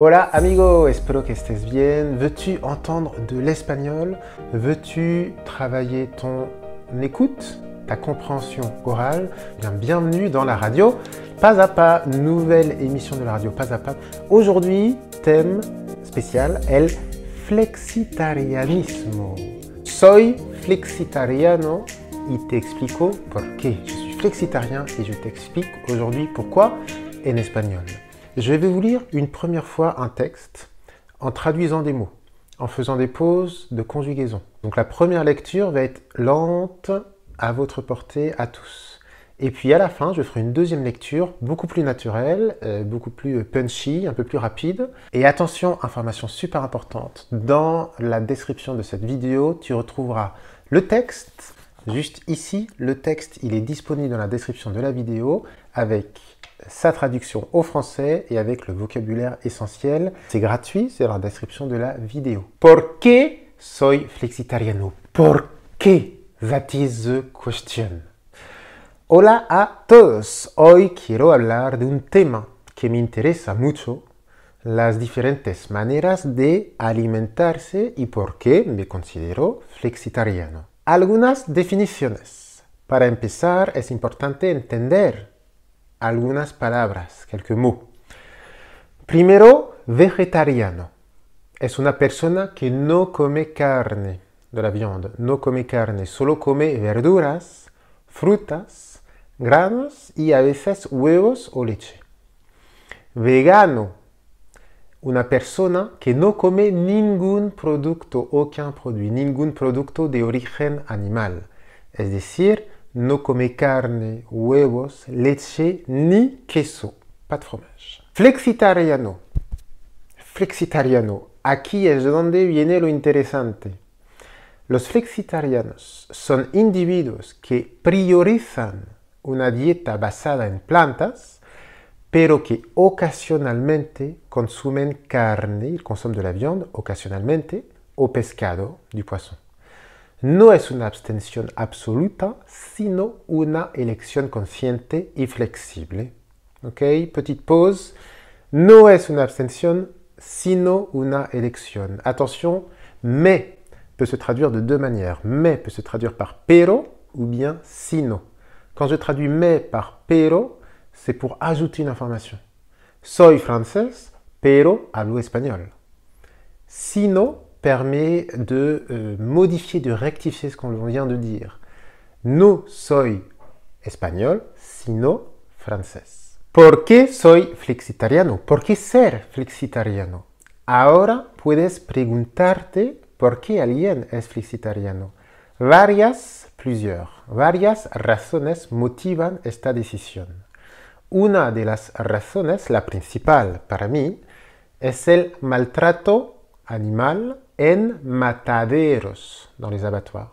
Hola amigo, espero que estés bien. Veux-tu entendre de l'espagnol? Veux-tu travailler ton écoute, ta compréhension orale? Bien, bienvenue dans la radio Pas à Pas, nouvelle émission de la radio Pas à Pas. Aujourd'hui, thème spécial, el flexitarianismo. Soy flexitariano y te explico por qué. Je suis flexitarien et je t'explique aujourd'hui pourquoi en espagnol. Je vais vous lire une première fois un texte en traduisant des mots, en faisant des pauses de conjugaison. Donc la première lecture va être lente, à votre portée, à tous. Et puis à la fin, je ferai une deuxième lecture beaucoup plus naturelle, beaucoup plus punchy, un peu plus rapide. Et attention, information super importante, dans la description de cette vidéo, tu retrouveras le texte. Juste ici, le texte, il est disponible dans la description de la vidéo avec sa traduction au français et avec le vocabulaire essentiel. C'est gratuit, c'est dans la description de la vidéo. ¿Por qué soy flexitariano? ¿Por qué? That is the question. Hola a todos. Hoy quiero hablar de un tema que me interesa mucho, las diferentes maneras de alimentarse y por qué me considero flexitariano. Algunas definiciones. Para empezar, es importante entender algunas palabras, quelques mots. Primero, vegetariano. Es una persona que no come carne, de la viande, no come carne, solo come verduras, frutas, granos y a veces huevos o leche. Vegano. Una persona que no come ningún producto, aucun produit, ningún producto de origen animal. Es decir, no come carne, huevos, leche ni queso. Pas de fromage. Flexitariano. Flexitariano. Aquí es donde viene lo interesante. Los flexitarianos son individuos que priorizan una dieta basada en plantas, pero que ocasionalmente consumen carne, ils consomment de la viande ocasionalmente, o pescado, du poisson. No es una abstención absoluta, sino una elección consciente y flexible. Ok, petite pause. No es una abstención, sino una elección. Attention, mais peut se traduire de deux manières. Mais peut se traduire par pero ou bien sino. Quand je traduis mais par pero, c'est pour ajouter une information. Soy francés, pero hablo espagnol. Sino permet de modifier, de rectifier ce qu'on vient de dire. No soy espagnol, sino francés. ¿Por qué soy flexitariano? ¿Por qué ser flexitariano? Ahora puedes preguntarte por qué alguien es flexitariano. Varias razones motivan esta decisión. Una de las razones, la principal para mí, es el maltrato animal en mataderos, dans les abattoirs.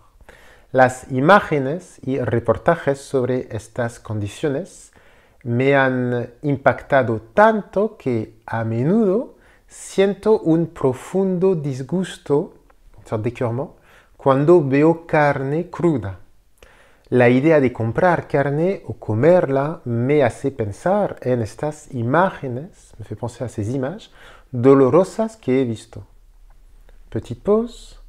Las imágenes y reportajes sobre estas condiciones me han impactado tanto que a menudo siento un profundo disgusto, une sorte d'écœurement, cuando veo carne cruda. La idea de comprar carne o comerla me hace pensar en estas imágenes, me fait penser à ces images dolorosas que he visto. Petite pause.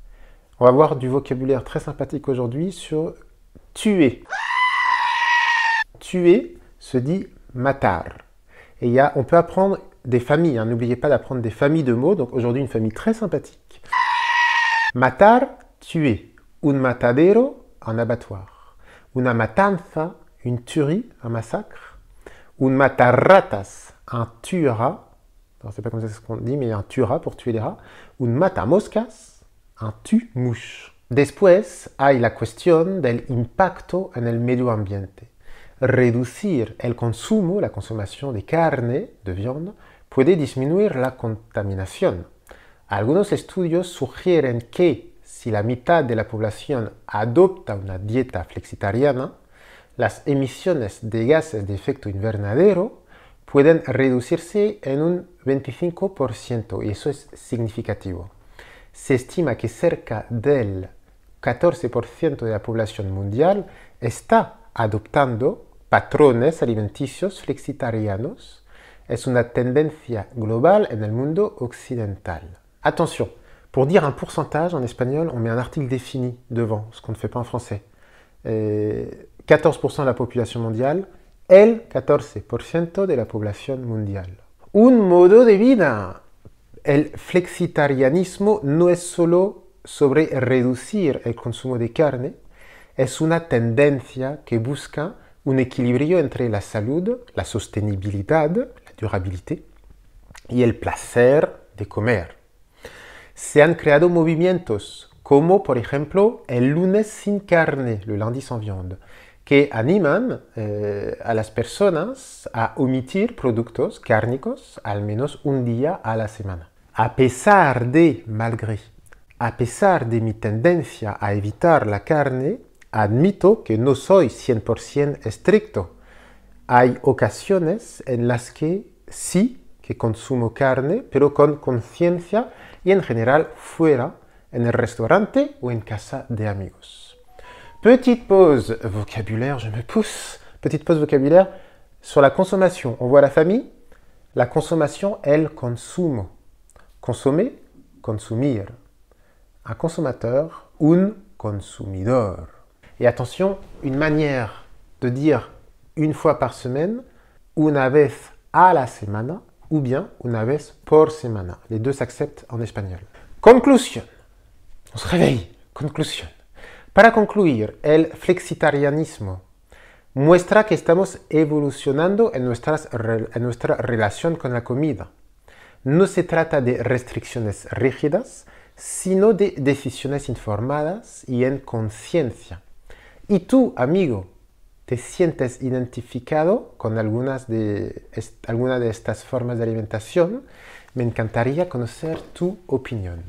On va voir du vocabulaire très sympathique aujourd'hui sur tuer. Tuer se dit matar. Et on peut apprendre des familles, n'oubliez pas d'apprendre des familles de mots, donc aujourd'hui une famille très sympathique. Matar, tuer. Un matadero, un abattoir. Una matanza, une tuerie, un massacre. Un matarratas, un tuera. Alors c'est pas comme ça qu'on dit, mais un tuera pour tuer les rats. Un matamoscas, un tue-mouche. Después hay la cuestión del impacto en el medio ambiente. Reducir el consumo, la consommation de carne, de viande, puede disminuir la contaminación. Algunos estudios sugieren que si la mitad de la población adopta una dieta flexitariana, las emisiones de gases de efecto invernadero pueden reducirse en un 25%, y eso es significativo. Se estima que cerca del 14% de la población mundial está adoptando patrones alimenticios flexitarianos es una tendencia global en el mundo occidental. Attention, pour dire un pourcentage en espagnol, on met un article défini devant, ce qu'on ne fait pas en français. 14% de la population mondiale, el 14% de la población mundial. Un modo de vida. El flexitarianismo no es solo sobre reducir el consumo de carne, es una tendencia que busca un equilibrio entre la salud, la sostenibilidad, la durabilité, y el placer de comer. Se han creado movimientos como, por ejemplo, el lunes sin carne, le lundi sans viande, que animan a las personas a omitir productos cárnicos al menos un día a la semana. A pesar de mi tendencia a evitar la carne, admito que no soy 100% estricto. Hay ocasiones en las que sí que consumo carne, pero con conciencia y en general fuera, en el restaurante o en casa de amigos. Petite pause vocabulaire, je me pousse. Petite pause vocabulaire sur la consommation. On voit la famille. La consommation, el consumo. Consommer, consumir. Un consommateur, un consumidor. Et attention, une manière de dire une fois par semaine, una vez a la semana, ou bien una vez por semana. Les deux s'acceptent en espagnol. Conclusión. On se réveille. Conclusión. Para concluir, el flexitarianismo muestra que estamos evolucionando en nuestra relación con la comida. No se trata de restricciones rígidas, sino de decisiones informadas y en conciencia. Y tú, amigo, ¿te sientes identificado con alguna de estas formas de alimentación? Me encantaría conocer tu opinión.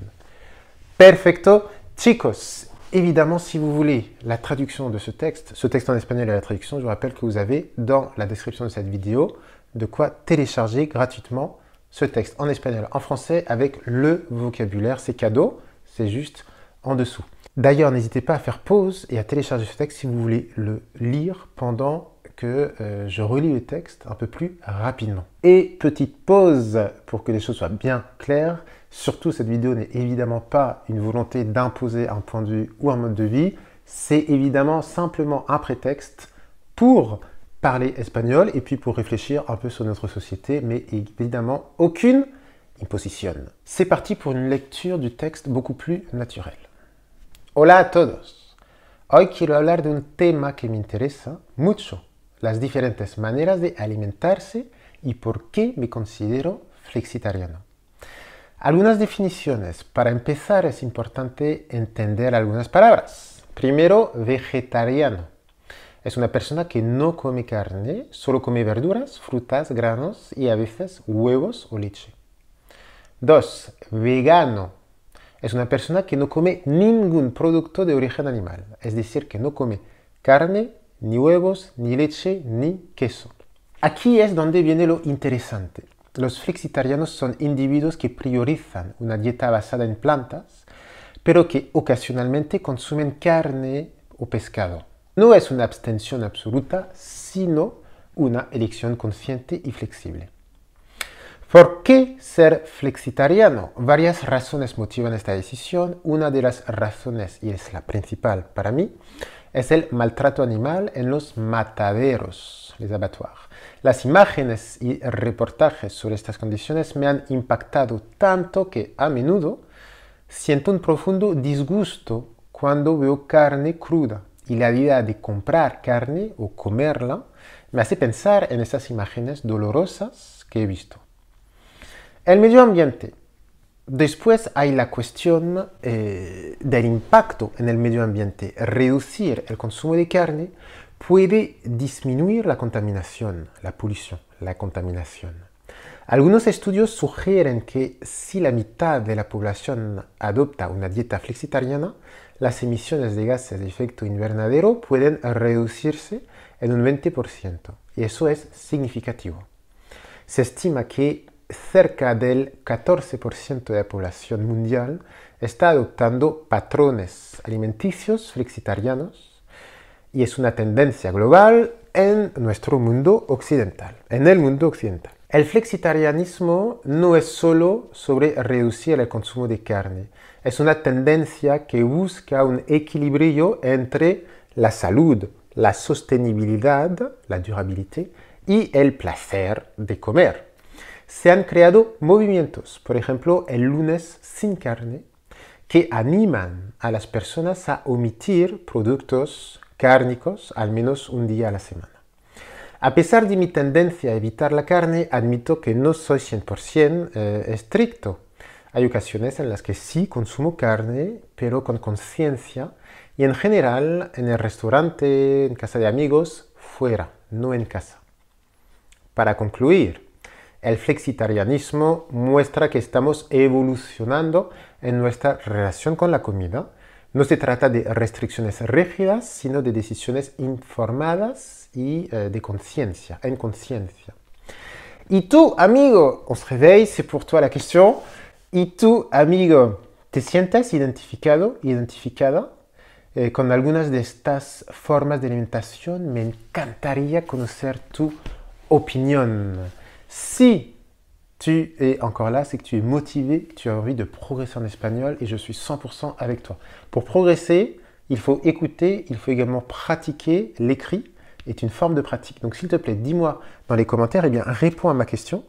Perfecto. Chicos, évidemment, si vous voulez la traduction de ce texte en espagnol et la traduction, je vous rappelle que vous avez dans la description de cette vidéo de quoi télécharger gratuitement ce texte en espagnol, en français, avec le vocabulaire. C'est cadeau, c'est juste en dessous. D'ailleurs, n'hésitez pas à faire pause et à télécharger ce texte si vous voulez le lire pendant que je relis le texte un peu plus rapidement. Et petite pause pour que les choses soient bien claires. Surtout, cette vidéo n'est évidemment pas une volonté d'imposer un point de vue ou un mode de vie. C'est évidemment simplement un prétexte pour parler espagnol et puis pour réfléchir un peu sur notre société, mais évidemment aucune imposition. C'est parti pour une lecture du texte beaucoup plus naturelle. Hola a todos. Hoy quiero hablar de un tema que me interesa mucho, las diferentes maneras de alimentarse y por qué me considero flexitariano. Algunas definiciones. Para empezar es importante entender algunas palabras. Primero, vegetariano. Es una persona que no come carne, solo come verduras, frutas, granos y a veces huevos o leche. 2. Vegano. Es una persona que no come ningún producto de origen animal, es decir, que no come carne, ni huevos, ni leche, ni queso. Aquí es donde viene lo interesante. Los flexitarianos son individuos que priorizan una dieta basada en plantas, pero que ocasionalmente consumen carne o pescado. No es una abstención absoluta, sino una elección consciente y flexible. ¿Por qué ser flexitariano? Varias razones motivan esta decisión. Una de las razones, y es la principal para mí, es el maltrato animal en los mataderos, les abattoirs. Las imágenes y reportajes sobre estas condiciones me han impactado tanto que a menudo siento un profundo disgusto cuando veo carne cruda y la idea de comprar carne o comerla me hace pensar en esas imágenes dolorosas que he visto. El medio ambiente. Después hay la cuestión del impacto en el medio ambiente. Reducir el consumo de carne puede disminuir la contaminación, la polución, la contaminación. Algunos estudios sugieren que si la mitad de la población adopta una dieta flexitariana, las emisiones de gases de efecto invernadero pueden reducirse en un 20%, y eso es significativo. Se estima que cerca del 14% de la población mundial está adoptando patrones alimenticios flexitarianos y es una tendencia global en nuestro mundo occidental, en el mundo occidental. El flexitarianismo no es solo sobre reducir el consumo de carne. Es una tendencia que busca un equilibrio entre la salud, la sostenibilidad, la durabilité y el placer de comer. Se han creado movimientos, por ejemplo, el lunes sin carne, que animan a las personas a omitir productos cárnicos al menos un día a la semana. A pesar de mi tendencia a evitar la carne, admito que no soy 100% estricto. Hay ocasiones en las que sí consumo carne, pero con conciencia y en general en el restaurante, en casa de amigos, fuera, no en casa. Para concluir, el flexitarianismo muestra que estamos evolucionando en nuestra relación con la comida. No se trata de restricciones rígidas, sino de decisiones informadas y de conciencia, en conciencia. Y tú, amigo, on se réveille, c'est pour toi la question. Y tú, amigo, ¿te sientes identificado, identificada con algunas de estas formas de alimentación? Me encantaría conocer tu opinion. Si tu es encore là, c'est que tu es motivé, que tu as envie de progresser en espagnol et je suis 100% avec toi. Pour progresser, il faut écouter, il faut également pratiquer. L'écrit est une forme de pratique. Donc s'il te plaît, dis-moi dans les commentaires, eh bien, réponds à ma question.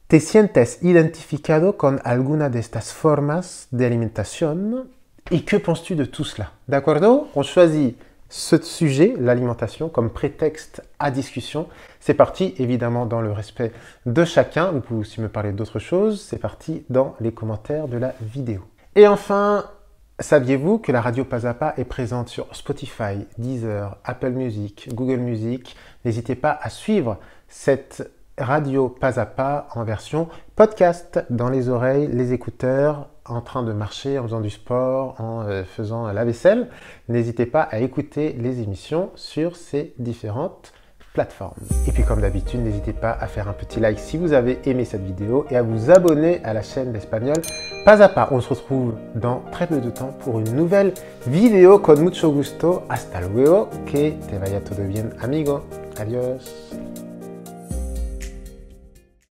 ¿Te sientes identificado con alguna de estas formas de alimentación? Et que penses-tu de tout cela? D'accord? On choisit ce sujet, l'alimentation, comme prétexte à discussion. C'est parti, évidemment, dans le respect de chacun. Vous pouvez aussi me parler d'autres choses. C'est parti dans les commentaires de la vidéo. Et enfin, saviez-vous que la radio Pas à Pas est présente sur Spotify, Deezer, Apple Music, Google Music? N'hésitez pas à suivre cette radio Pas à Pas en version podcast dans les oreilles, les écouteurs, en train de marcher, en faisant du sport, en faisant la vaisselle. N'hésitez pas à écouter les émissions sur ces différentes plateformes. Et puis comme d'habitude, n'hésitez pas à faire un petit like si vous avez aimé cette vidéo et à vous abonner à la chaîne d'Espagnol Pas à Pas. On se retrouve dans très peu de temps pour une nouvelle vidéo. Con mucho gusto. Hasta luego. Que te vaya todo bien, amigo. Adiós.